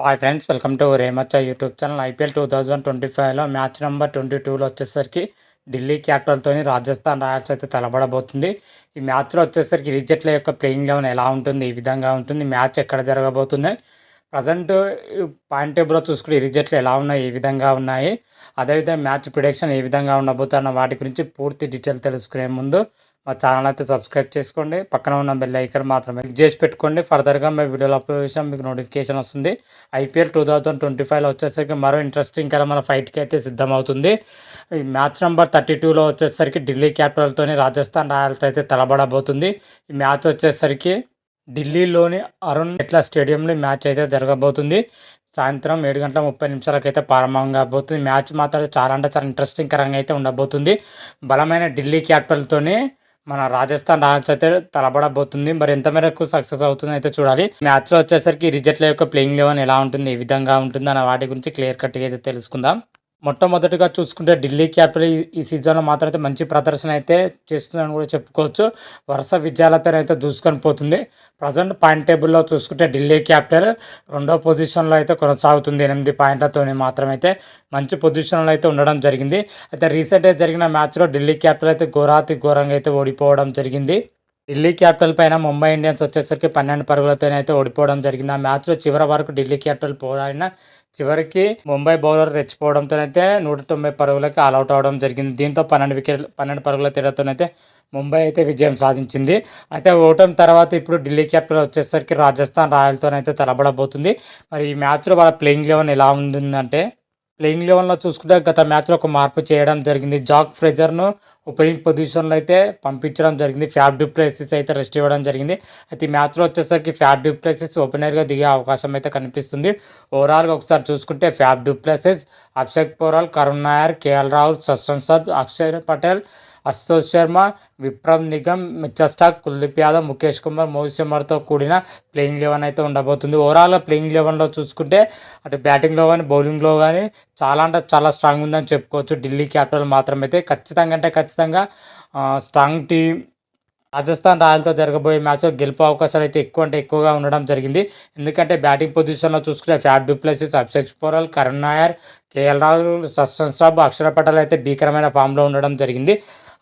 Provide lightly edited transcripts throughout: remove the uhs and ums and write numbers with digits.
Hi friends, welcome to రేమచ్చ YouTube channel. IPL 2025లో match number 22లో వచ్చేసరికి ఢిల్లీ క్యాపిటల్తోని రాజస్థాన్ రాయల్స్ అయితే తలబడబోతుంది. ఈ మ్యాచ్లో వచ్చేసరికి ఇరు జట్ల యొక్క ప్లేయింగ్ లెవెన్ ఎలా ఉంటుంది, ఈ విధంగా ఉంటుంది. మ్యాచ్ ఎక్కడ జరగబోతుంది, ప్రజెంట్ పాయింట్ టేబుల్లో చూసుకుంటే ఇరు జట్లు ఎలా ఉన్నాయి, ఏ విధంగా ఉన్నాయి, అదేవిధంగా మ్యాచ్ ప్రిడిక్షన్ ఏ విధంగా ఉండబోతున్న వాటి గురించి పూర్తి డీటెయిల్ తెలుసుకునే ముందు మా ఛానల్ అయితే సబ్స్క్రైబ్ చేసుకోండి. పక్కన ఉన్న బెల్ ఐకాన్ మాత్రమే క్లిక్ చేసి పెట్టుకోండి. ఫర్దర్గా మేము వీడియోలో అప్లోడ్ చేసాం మీకు నోటిఫికేషన్ వస్తుంది. ఐపీఎల్ 2025లో వచ్చేసరికి మరో ఇంట్రెస్టింగ్ కరమైన ఫైట్కి అయితే సిద్ధమవుతుంది. ఈ మ్యాచ్ నెంబర్ 32లో వచ్చేసరికి ఢిల్లీ క్యాపిటల్తోని రాజస్థాన్ రాయల్స్ అయితే తలబడబోతుంది. ఈ మ్యాచ్ వచ్చేసరికి ఢిల్లీలోని అరుణ్ జైట్లీ స్టేడియంలో మ్యాచ్ అయితే జరగబోతుంది. సాయంత్రం 7:30 అయితే ప్రారంభం కాబోతుంది. మ్యాచ్ మాత్రం చాలా ఇంట్రెస్టింగ్ కరంగా అయితే ఉండబోతుంది. బలమైన ఢిల్లీ క్యాపిటల్తోనే మన రాజస్థాన్ రాయల్స్ అయితే తలబడబోతుంది. మరి ఎంత మేరకు సక్సెస్ అవుతుందో అయితే చూడాలి. మ్యాచ్లో వచ్చేసరికి ఈ జట్ల యొక్క ప్లేయింగ్ లెవెన్ ఎలా ఉంటుంది, ఏ విధంగా ఉంటుంది అన్న వాటి గురించి క్లియర్ కట్గా అయితే తెలుసుకుందాం. మొట్టమొదటిగా చూసుకుంటే ఢిల్లీ క్యాపిటల్ ఈ సీజన్లో మాత్రం అయితే మంచి ప్రదర్శన అయితే చేస్తుందని కూడా చెప్పుకోవచ్చు. వరుస విజయాలతో అయితే దూసుకొని పోతుంది. ప్రజెంట్ పాయింట్ టేబుల్లో చూసుకుంటే ఢిల్లీ క్యాపిటల్ 2వ పొజిషన్లో అయితే కొనసాగుతుంది. 8 పాయింట్లతోనే మాత్రమైతే మంచి పొజిషన్లో అయితే ఉండడం జరిగింది. అయితే రీసెంట్గా జరిగిన మ్యాచ్లో ఢిల్లీ క్యాపిటల్ అయితే ఘోరంగా అయితే ఓడిపోవడం జరిగింది. ఢిల్లీ క్యాపిటల్ పైన ముంబై ఇండియన్స్ వచ్చేసరికి 12 పరుగులతోనైతే ఓడిపోవడం జరిగింది. ఆ మ్యాచ్లో చివరి వరకు ఢిల్లీ క్యాపిటల్ పోరాడిన చివరికి ముంబై బౌలర్ రెచ్చిపోవడంతోనైతే 190 పరుగులకి ఆల్అౌట్ అవడం జరిగింది. దీంతో 12 పరుగుల తేడాతోనైతే ముంబై అయితే విజయం సాధించింది. అయితే ఓటమి తర్వాత ఇప్పుడు ఢిల్లీ క్యాపిటల్ వచ్చేసరికి రాజస్థాన్ రాయల్తోనైతే తలబడబోతుంది. మరి ఈ మ్యాచ్లో వాళ్ళ ప్లేయింగ్ లెవెన్ ఎలా ఉంటుందంటే, ప్లేయింగ్ లెవెన్లో చూసుకుంటే గత మ్యాచ్లో ఒక మార్పు చేయడం జరిగింది. జాక్ ఫ్రెజర్ను ఓపెనింగ్ పొజిషన్లో అయితే పంపించడం జరిగింది. ఫ్యాబ్ డు ప్లెసిస్ అయితే రెస్ట్ ఇవ్వడం జరిగింది. అయితే ఈ మ్యాచ్లో వచ్చేసరికి ఫ్యాబ్ డు ప్లెసిస్ ఓపెనర్గా దిగే అవకాశం అయితే కనిపిస్తుంది. ఓవరాల్గా ఒకసారి చూసుకుంటే Faf du Plessis, Abhishek Porel, Karun Nair, KL Rahul, Tristan Stubbs, Axar Patel, Ashutosh Sharma, Vikram Nigam, Mitchell Starc, Kuldeep Yadav, Mukesh Kumar, Mohit శర్మతో కూడిన ప్లేయింగ్ లెవెన్ అయితే ఉండబోతుంది. ఓవరాల్గా ప్లేయింగ్ లెవెన్లో చూసుకుంటే అటు బ్యాటింగ్లో కానీ బౌలింగ్లో కానీ చాలా స్ట్రాంగ్ ఉందని చెప్పుకోవచ్చు. ఢిల్లీ క్యాపిటల్ మాత్రం అయితే ఖచ్చితంగా స్ట్రాంగ్ టీం. రాజస్థాన్ రాయల్తో జరగబోయే మ్యాచ్లో గెలుపు అవకాశాలు అయితే ఎక్కువగా ఉండడం జరిగింది. ఎందుకంటే బ్యాటింగ్ పొజిషన్లో చూసుకుంటే Faf du Plessis, Abhishek Porel, Karun Nair, KL Rahul, Tristan Stubbs, Axar Patel అయితే భీకరమైన ఫామ్లో ఉండడం జరిగింది.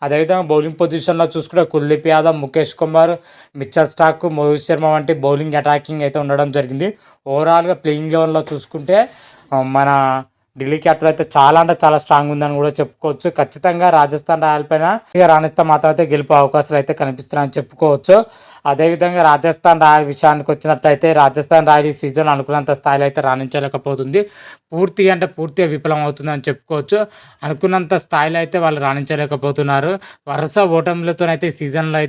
అదేవిధంగా బౌలింగ్ పొజిషన్లో చూసుకుంటే కుల్దీప్ యాదవ్, ముఖేష్ కుమార్, మిచెల్ స్టార్క్, మోహిత్ శర్మ వంటి బౌలింగ్ అటాకింగ్ అయితే ఉండడం జరిగింది. ఓవరాల్గా ప్లేయింగ్ లెవెన్లో చూసుకుంటే మన ఢిల్లీ క్యాపిటల్ అయితే చాలా స్ట్రాంగ్ ఉందని కూడా చెప్పుకోవచ్చు. ఖచ్చితంగా రాజస్థాన్ రాయల్ పైన రాణిస్తే మాత్రం అయితే గెలుపు అవకాశాలు అయితే కనిపిస్తున్నాయని చెప్పుకోవచ్చు. అదేవిధంగా రాజస్థాన్ రాయల్ విషయానికి వచ్చినట్టయితే రాజస్థాన్ రాయల్ ఈ సీజన్ అనుకున్నంత స్థాయిలో అయితే రాణించలేకపోతుంది. పూర్తిగా విఫలం అవుతుందని చెప్పుకోవచ్చు. అనుకున్నంత స్థాయిలో అయితే వాళ్ళు రాణించలేకపోతున్నారు. వరుస ఓటములతోనైతే సీజన్లో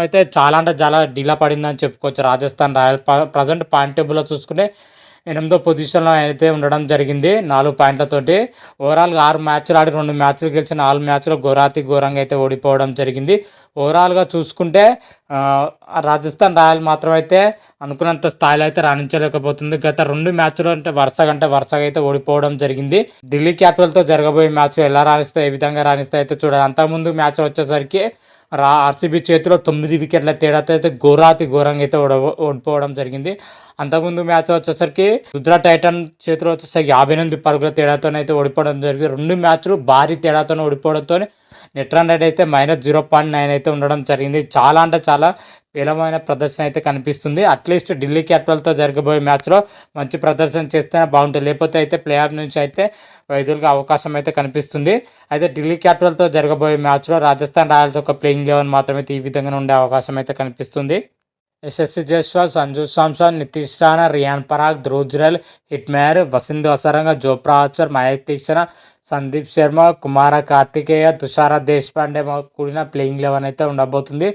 అయితే చాలా డీలా పడిందని చెప్పుకోవచ్చు. రాజస్థాన్ రాయల్ ప్రజెంట్ పాయింట్ టేబుల్లో చూసుకుంటే 8వ పొజిషన్లో అయితే ఉండడం జరిగింది 4 పాయింట్లతోటి. ఓవరాల్గా 6 మ్యాచ్లు ఆడి 2 మ్యాచ్లు గెలిచిన 4 మ్యాచ్లో ఘోరంగా అయితే ఓడిపోవడం జరిగింది. ఓవరాల్గా చూసుకుంటే రాజస్థాన్ రాయల్ మాత్రం అయితే అనుకున్నంత స్థాయిలో అయితే రాణించలేకపోతుంది. గత 2 మ్యాచ్లు వరుసగా అయితే ఓడిపోవడం జరిగింది. ఢిల్లీ క్యాపిటల్తో జరగబోయే మ్యాచ్ ఎలా రాణిస్తాయి, ఏ విధంగా రాణిస్తాయి అయితే చూడాలి. అంతకుముందు మ్యాచ్ వచ్చేసరికి ఆర్సీబీ చేతిలో 9 వికెట్ల తేడాతో అయితే ఘోరంగా అయితే ఓడిపోవడం జరిగింది. అంతకుముందు మ్యాచ్ వచ్చేసరికి గుజరాత్ టైటన్ చేతిలో వచ్చేసరికి 58 పరుగుల తేడాతోనైతే ఓడిపోవడం జరిగింది. 2 మ్యాచ్లు భారీ తేడాతో ఓడిపోవడంతో నెట్ రన్ రేట్ అయితే -0.9 అయితే ఉండడం జరిగింది. చాలా పేలవమైన ప్రదర్శన అయితే కనిపిస్తుంది. అట్లీస్ట్ ఢిల్లీ క్యాపిటల్తో జరగబోయే మ్యాచ్లో మంచి ప్రదర్శన చేస్తేనే బాగుంటుంది. లేకపోతే అయితే ప్లే ఆఫ్ నుంచి అయితే వైద్యులుగా అవకాశం అయితే కనిపిస్తుంది. అయితే ఢిల్లీ క్యాపిటల్తో జరగబోయే మ్యాచ్లో రాజస్థాన్ రాయల్స్ యొక్క ప్లేయింగ్ లెవెన్ మాత్రమే ఈ విధంగా ఉండే అవకాశం అయితే కనిపిస్తుంది. యశస్వి జైస్వాల్, సంజు సామ్సన్, నితీష్ రాణా, రియాన్ పరాగ్, ధ్రువ్ జురెల్, హిట్మేయర్, వసంత్ అసరంగ, జోప్రా ఆర్చర్, మహేష్ తీక్షణ, సందీప్ శర్మ, కుమార కార్తికేయ, తుషార దేశపాండే కూడిన ప్లేయింగ్ లెవెన్ అయితే ఉండబోతుంది.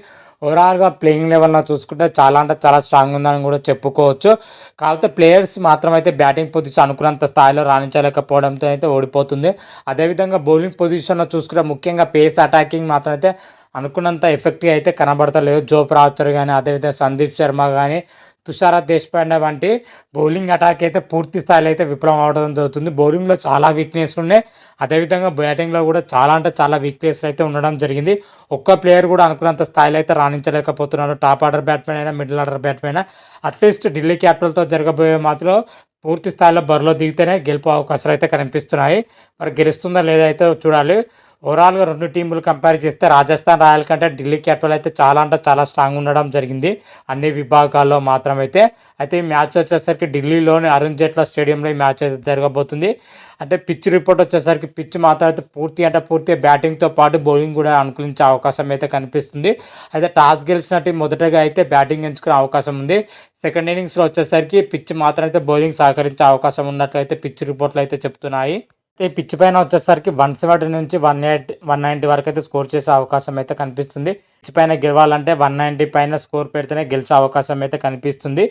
ఓవరాల్గా ప్లేయింగ్ లెవెల్లో చూసుకుంటే చాలా స్ట్రాంగ్ ఉందని కూడా చెప్పుకోవచ్చు. కాకపోతే ప్లేయర్స్ మాత్రం అయితే బ్యాటింగ్ పొజిషన్ అనుకున్నంత స్థాయిలో రాణించలేకపోవడంతో అయితే ఓడిపోతుంది. అదేవిధంగా బౌలింగ్ పొజిషన్లో చూసుకుంటే ముఖ్యంగా పేస్ అటాకింగ్ మాత్రం అయితే అనుకున్నంత ఎఫెక్ట్గా అయితే కనబడతలేదు. జోప్రా ఆర్చర్ కానీ, అదేవిధంగా సందీప్ శర్మ కానీ, తుషార దేశపాండే వంటి బౌలింగ్ అటాక్ అయితే పూర్తి స్థాయిలో అయితే విఫలం అవడం జరుగుతుంది. బౌలింగ్‌లో చాలా వీక్‌నెస్ ఉన్నాయి. అదేవిధంగా బ్యాటింగ్‌లో కూడా చాలా అంటే చాలా వీక్‌నెస్‌లు అయితే ఉండడం జరిగింది. ఒక్క ప్లేయర్ కూడా అనుకున్నంత స్థాయిలో అయితే రాణించలేకపోతున్నారు. టాప్ ఆర్డర్ బ్యాట్స్‌మెన్ అయినా, మిడిల్ ఆర్డర్ బ్యాట్స్‌మెన్ అయినా. అట్‌లీస్ట్ ఢిల్లీ క్యాపిటల్‌తో జరగబోయే మాత్రం పూర్తి స్థాయిలో బరిలో దిగితేనే గెలుపు అవకాశాలు అయితే కనిపిస్తున్నాయి. మరి గెలుస్తుందా లేదా అయితే చూడాలి. ఓవరాల్‌గా 2 టీములు కంపేర్ చేస్తే రాజస్థాన్ రాయల్ కంటే ఢిల్లీ క్యాపిటల్ అయితే చాలా అంటే చాలా స్ట్రాంగ్ ఉండడం జరిగింది. అన్ని విభాగాల్లో మాత్రం అయితే. అయితే ఈ మ్యాచ్ వచ్చేసరికి ఢిల్లీలోని అరుణ్ జైట్లీ స్టేడియంలో ఈ మ్యాచ్ అయితే జరగబోతుంది. అంటే పిచ్ రిపోర్ట్ వచ్చేసరికి పిచ్ మాత్రం అయితే పూర్తిగా బ్యాటింగ్‌తో పాటు బౌలింగ్ కూడా అనుకూలించే అవకాశం అయితే కనిపిస్తుంది. అయితే టాస్ గెలిచిన టీం మొదటగా అయితే బ్యాటింగ్ ఎంచుకునే అవకాశం ఉంది. సెకండ్ ఇన్నింగ్స్‌లో వచ్చేసరికి పిచ్ మాత్రం అయితే బౌలింగ్ సహకరించే అవకాశం ఉన్నట్లయితే పిచ్ రిపోర్ట్‌లు అయితే చెప్తున్నాయి. ఈ పిచ్ పైన వచ్చేసరికి 170 నుంచి 180, 190 వరకు అయితే స్కోర్ చేసే అవకాశం అయితే కనిపిస్తుంది. పిచ్ పైన గెలవాలంటే 190 పైన స్కోర్ పెడితేనే గెలిచే అవకాశం అయితే కనిపిస్తుంది.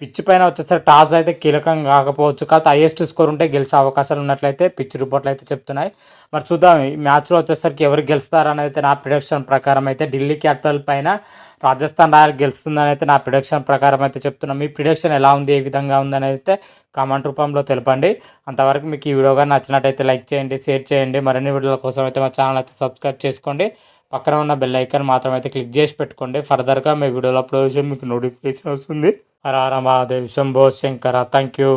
పిచ్ పైన వచ్చేసరికి టాస్ అయితే కీలకం కాకపోవచ్చు. కాకపోతే హైయెస్ట్ స్కోర్ ఉంటే గెలిచే అవకాశాలు ఉన్నట్లయితే పిచ్ రిపోర్ట్‌లు అయితే చెప్తున్నాయి. మరి చూద్దాం ఈ మ్యాచ్‌లో వచ్చేసరికి ఎవరు గెలుస్తారని అయితే నా ప్రిడిక్షన్ ప్రకారం అయితే ఢిల్లీ క్యాపిటల్ పైన రాజస్థాన్ రాయల్ గెలుస్తుందని అయితే నా ప్రిడిక్షన్ ప్రకారం అయితే చెప్తున్నా. మీ ప్రిడిక్షన్ ఎలా ఉంది? ఏ విధంగా ఉందని అయితే కామెంట్ రూపంలో తెలపండి. అంతవరకు మీకు ఈ వీడియో గాని నచ్చినట్టయితే లైక్ చేయండి, షేర్ చేయండి. మరిన్ని వీడియోల కోసం అయితే మా ఛానల్ అయితే సబ్స్క్రైబ్ చేసుకోండి. పక్కన ఉన్న బెల్ ఐకాన్ మాత్రం అయితే క్లిక్ చేసి పెట్టుకోండి. ఫర్దర్‌గా మీ వీడియోలు అప్లోడ్ చేసి మీకు నోటిఫికేషన్ వస్తుంది. హర హర మహాదేవ్ శంభో శంకర. Thank you.